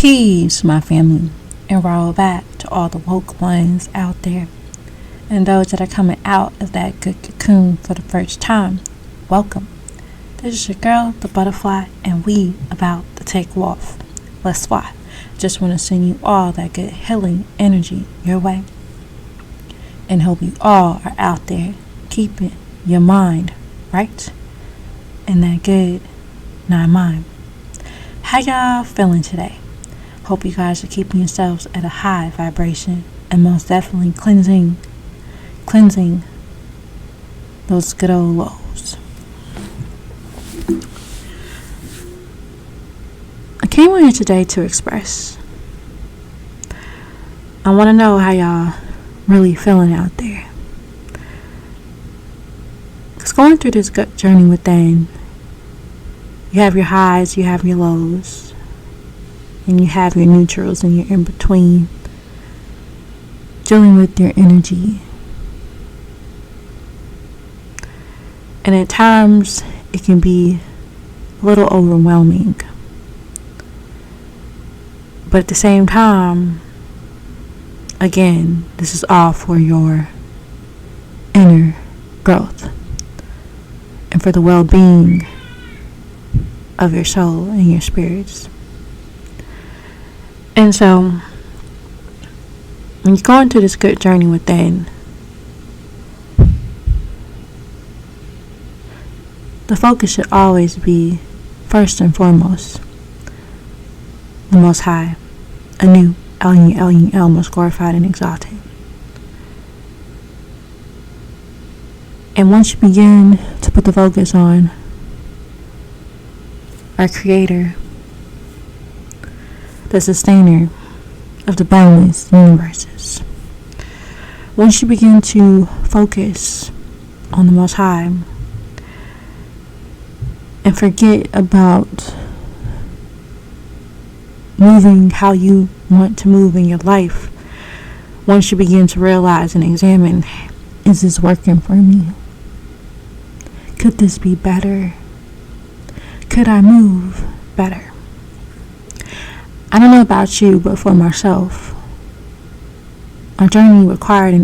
Peace, my family, and roll back to all the woke ones out there, and those that are coming out of that good cocoon for the first time. Welcome. This is your girl, the butterfly, and we about to take off. Let's fly. Just want to send you all that good healing energy your way, and hope you all are out there keeping your mind right and that good mind. How y'all feeling today? Hope you guys are keeping yourselves at a high vibration and most definitely cleansing those good old lows. I came on here today to express. I want to know how y'all really feeling out there. Because going through this gut journey within, you have your highs, you have your lows, and you have your neutrals and your in-between, dealing with your energy. And at times, it can be a little overwhelming. But at the same time, again, this is all for your inner growth and for the well-being of your soul and your spirits. And so, when you go into this good journey within, the focus should always be, first and foremost, the Most High, anew, El, most glorified and exalted. And once you begin to put the focus on our Creator, the Sustainer of the boundless universes, once you begin to focus on the Most High and forget about moving how you want to move in your life, once you begin to realize and examine, is this working for me? Could this be better? Could I move better? I don't know about you, but for myself, our journey required me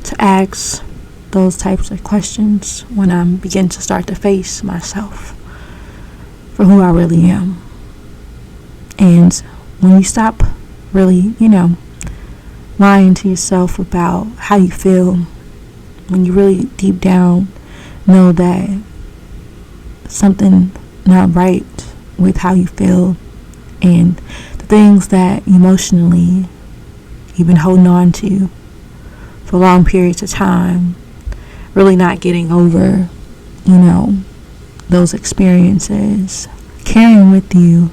to ask those types of questions when I begin to start to face myself for who I really am. And when you stop really, lying to yourself about how you feel, when you really deep down know that something not right with how you feel and the things that emotionally you've been holding on to for long periods of time, really not getting over, those experiences, carrying with you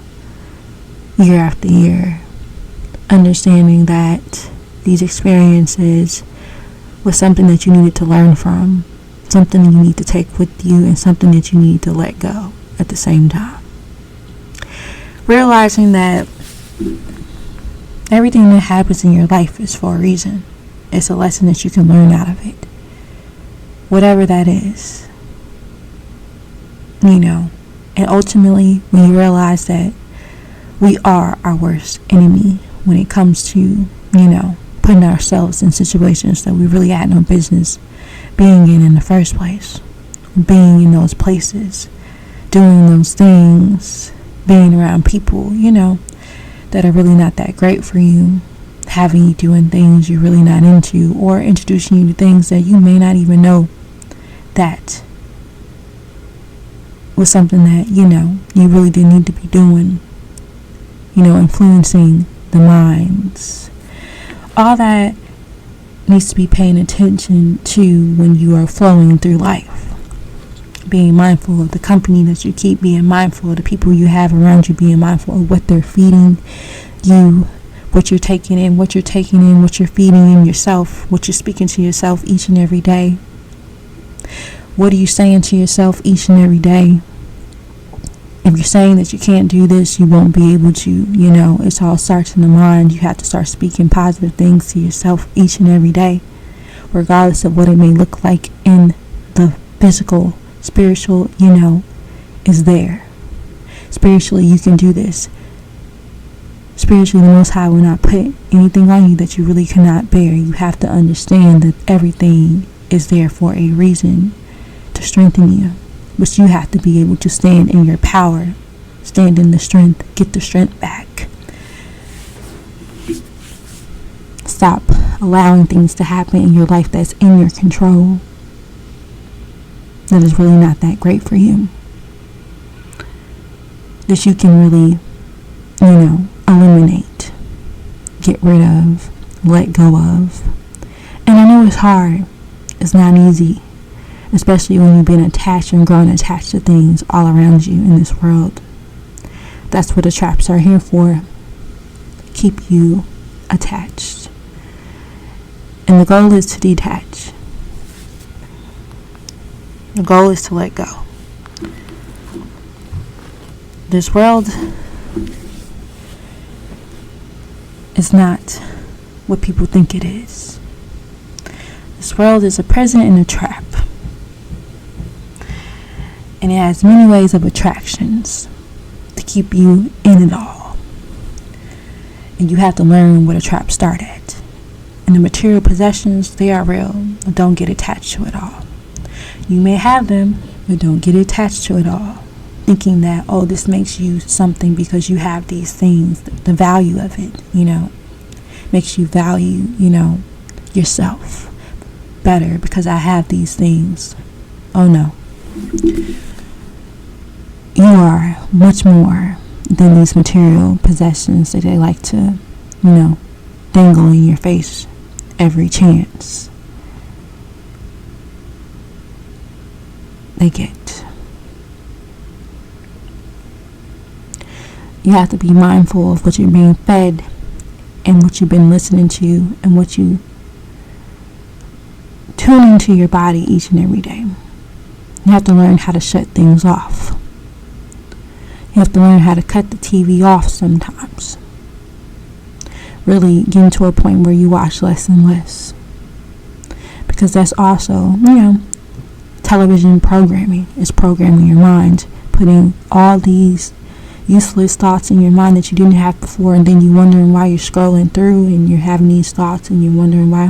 year after year, understanding that these experiences was something that you needed to learn from, something you need to take with you, and something that you need to let go at the same time. Realizing that everything that happens in your life is for a reason. It's a lesson that you can learn out of it. Whatever that is. And ultimately, when you realize that we are our worst enemy when it comes to, putting ourselves in situations that we really had no business being in the first place, being in those places, doing those things, being around people, that are really not that great for you, having you doing things you're really not into, or introducing you to things that you may not even know that was something that, you really didn't need to be doing, influencing the minds. All that needs to be paying attention to when you are flowing through life. Being mindful of the company that you keep, being mindful of the people you have around you, being mindful of what they're feeding you, what you're taking in, what you're feeding in yourself, what you're speaking to yourself each and every day. What are you saying to yourself each and every day? If you're saying that you can't do this, you won't be able to, it all starts in the mind. You have to start speaking positive things to yourself each and every day, regardless of what it may look like in the physical, spiritual, is there. Spiritually, you can do this. Spiritually, the Most High will not put anything on you that you really cannot bear. You have to understand that everything is there for a reason, to strengthen you. But you have to be able to stand in your power, stand in the strength, get the strength back. Stop allowing things to happen in your life that's in your control, that is really not that great for you, that you can really, eliminate, get rid of, let go of. And I know it's hard. It's not easy, especially when you've been attached and grown attached to things all around you in this world. That's what the traps are here for. Keep you attached. And the goal is to detach. The goal is to let go. This world is not what people think it is. This world is a prison and a trap. And it has many ways of attractions to keep you in it all. And you have to learn where the trap started. And the material possessions, they are real. Don't get attached to it all. You may have them, but don't get attached to it all. Thinking that, this makes you something because you have these things. The value of it, makes you value, yourself better because I have these things. Oh no. You are much more than these material possessions that they like to, dangle in your face every chance they get. You have to be mindful of what you're being fed and what you've been listening to and what you tune into your body each and every day. You have to learn how to shut things off. You have to learn how to cut the TV off sometimes. Really getting to a point where you watch less and less. Because that's also, television programming. It's programming your mind, putting all these useless thoughts in your mind that you didn't have before, and then you're wondering why you're scrolling through and you're having these thoughts and you're wondering why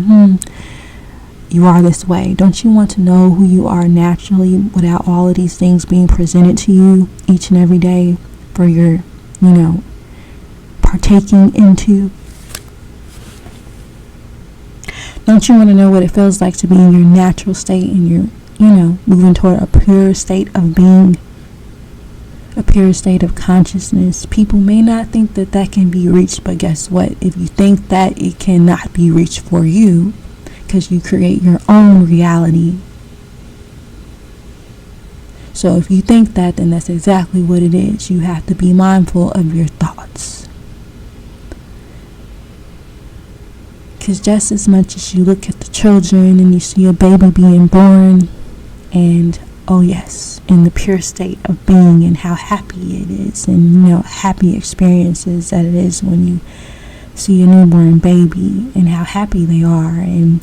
you are this way. Don't you want to know who you are naturally without all of these things being presented to you each and every day for your, partaking into? Don't you want to know what it feels like to be in your natural state and you're, moving toward a pure state of being, a pure state of consciousness? People may not think that that can be reached, but guess what? If you think that it cannot be reached for you, because you create your own reality. So if you think that, then that's exactly what it is. You have to be mindful of your thoughts. Because just as much as you look at the children and you see a baby being born, and yes, in the pure state of being and how happy it is, and happy experiences that it is when you see a newborn baby and how happy they are, and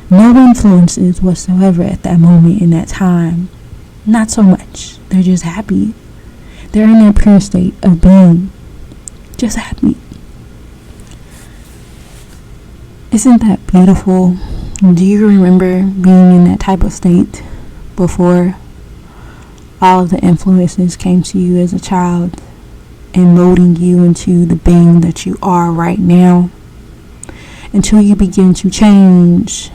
no influences whatsoever at that moment in that time. Not so much. They're just happy. They're in their pure state of being, just happy. Isn't that beautiful? Do you remember being in that type of state before all of the influences came to you as a child and molding you into the being that you are right now? Until you begin to change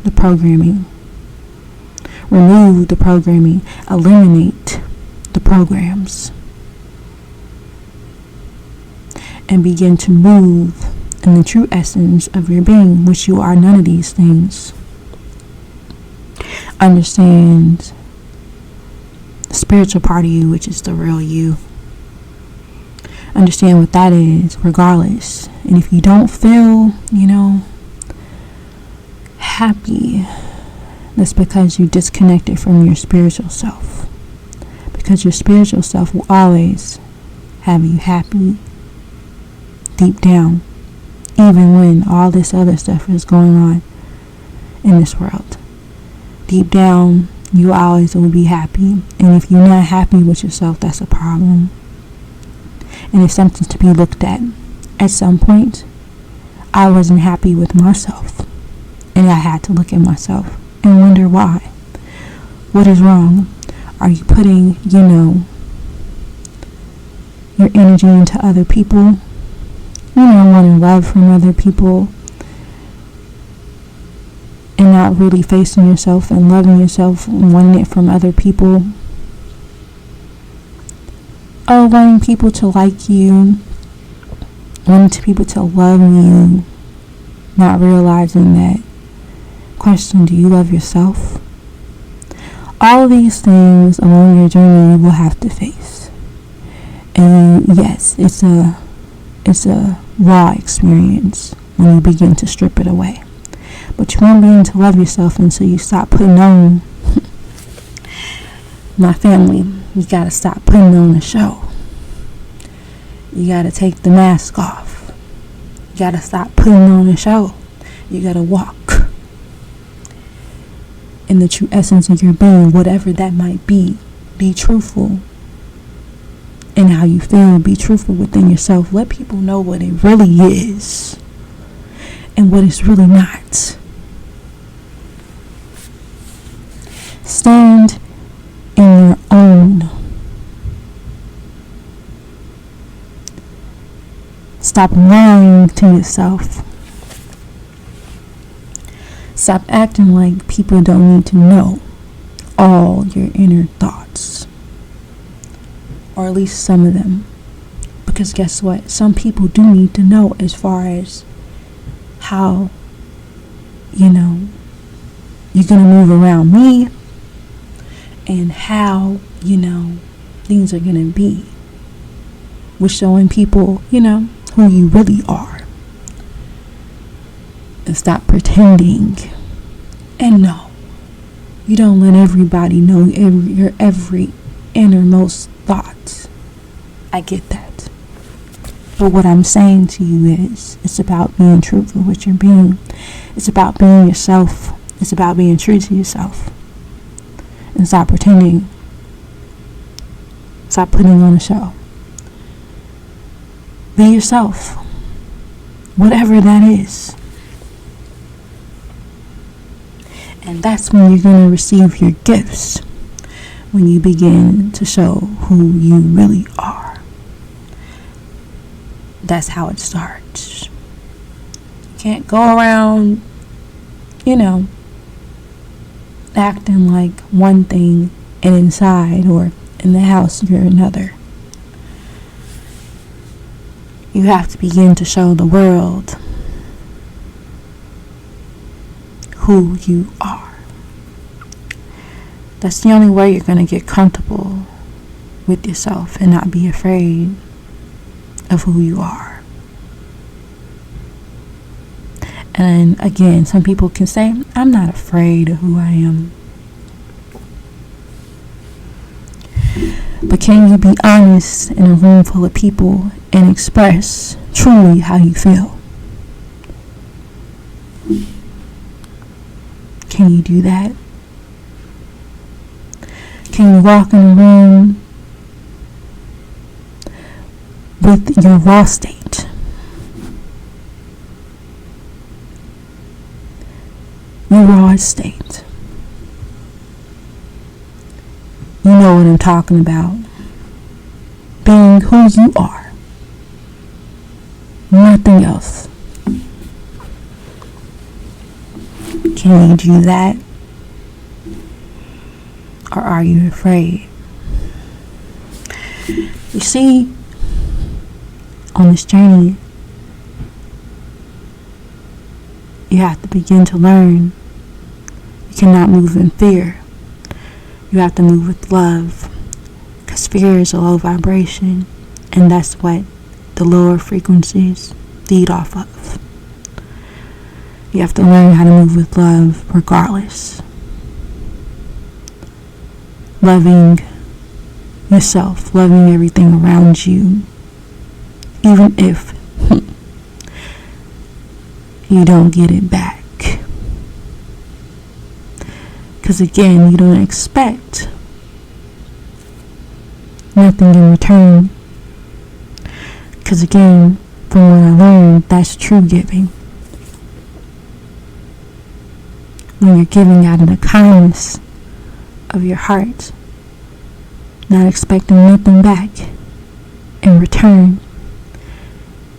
the programming, remove the programming, eliminate the programs, and begin to move in the true essence of your being, which you are none of these things. Understand the spiritual part of you, which is the real you. Understand what that is, regardless. And if you don't feel, happy, that's because you disconnected from your spiritual self. Because your spiritual self will always have you happy deep down, even when all this other stuff is going on in this world. Deep down, you always will be happy. And if you're not happy with yourself, that's a problem. and it's something to be looked at some point. I wasn't happy with myself, and I had to look at myself and wonder why. What is wrong? Are you putting, your energy into other people? Wanting love from other people, and not really facing yourself and loving yourself and wanting it from other people. Or wanting people to like you, wanting people to love you, not realizing that. Question, do you love yourself? All of these things along your journey you will have to face. And yes, it's a raw experience when you begin to strip it away. But you won't begin to love yourself until you stop putting on my family. You gotta stop putting on a show. You gotta take the mask off. You gotta stop putting on a show. You gotta walk in the true essence of your being, whatever that might be. Be truthful in how you feel. Be truthful within yourself. Let people know what it really is and what it's really not. Stand in your own. Stop lying to yourself. Stop acting like people don't need to know all your inner thoughts. Or at least some of them. Because guess what? Some people do need to know as far as how, you're going to move around me. And how, things are going to be. With showing people, who you really are. And stop pretending. And no, you don't let everybody know your every innermost thought. I get that. But what I'm saying to you is, it's about being truthful with your being. It's about being yourself. It's about being true to yourself. And stop pretending. Stop putting on a show. Be yourself. Whatever that is. And that's when you're going to receive your gifts. When you begin to show who you really are. That's how it starts. You can't go around, acting like one thing and inside or in the house you're another. You have to begin to show the world who you are. That's the only way you're going to get comfortable with yourself and not be afraid of who you are. And again, some people can say, I'm not afraid of who I am. But can you be honest in a room full of people and express truly how you feel? Can you do that? Can you walk in a room with your raw state? Your raw state. You know what I'm talking about. Being who you are. Nothing else. Can you do that? Or are you afraid? You see, on this journey, you have to begin to learn. You cannot move in fear. You have to move with love. Because fear is a low vibration. And that's what the lower frequencies feed off of. You have to learn how to move with love regardless. Loving yourself, loving everything around you, even if you don't get it back. Because again, you don't expect nothing in return. Because again, from what I learned, that's true giving. When you're giving out of the kindness of your heart, not expecting nothing back in return,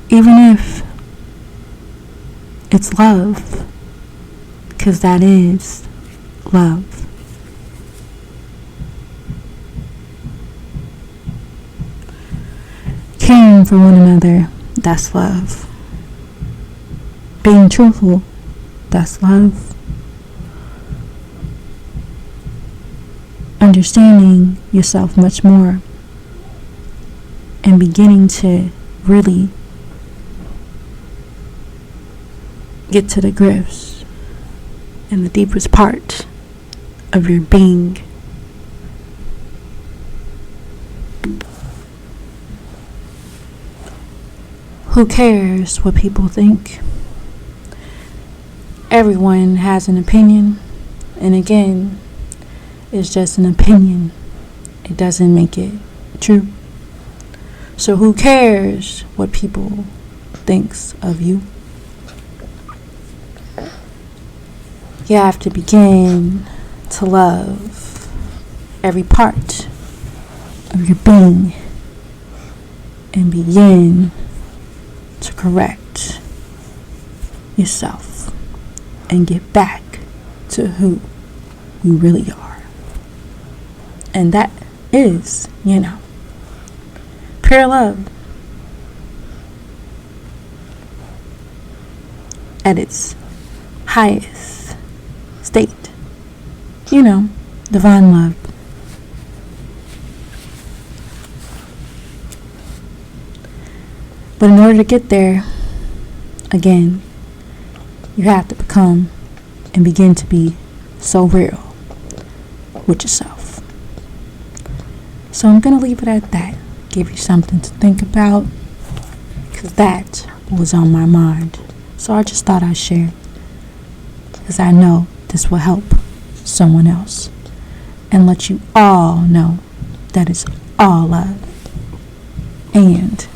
even if it's love, because that is love. Caring for one another, that's love. Being truthful, that's love. Understanding yourself much more and beginning to really get to the grips and the deepest part of your being. Who cares what people think? Everyone has an opinion, and again, it's just an opinion. It doesn't make it true. So who cares what people thinks of you? You have to begin to love every part of your being and begin to correct yourself and get back to who you really are. And that is, pure love at its highest state. Divine love. But in order to get there, again, you have to become and begin to be so real with yourself. So I'm going to leave it at that. Give you something to think about, because that was on my mind. So I just thought I'd share, because I know this will help someone else and let you all know that it's all love and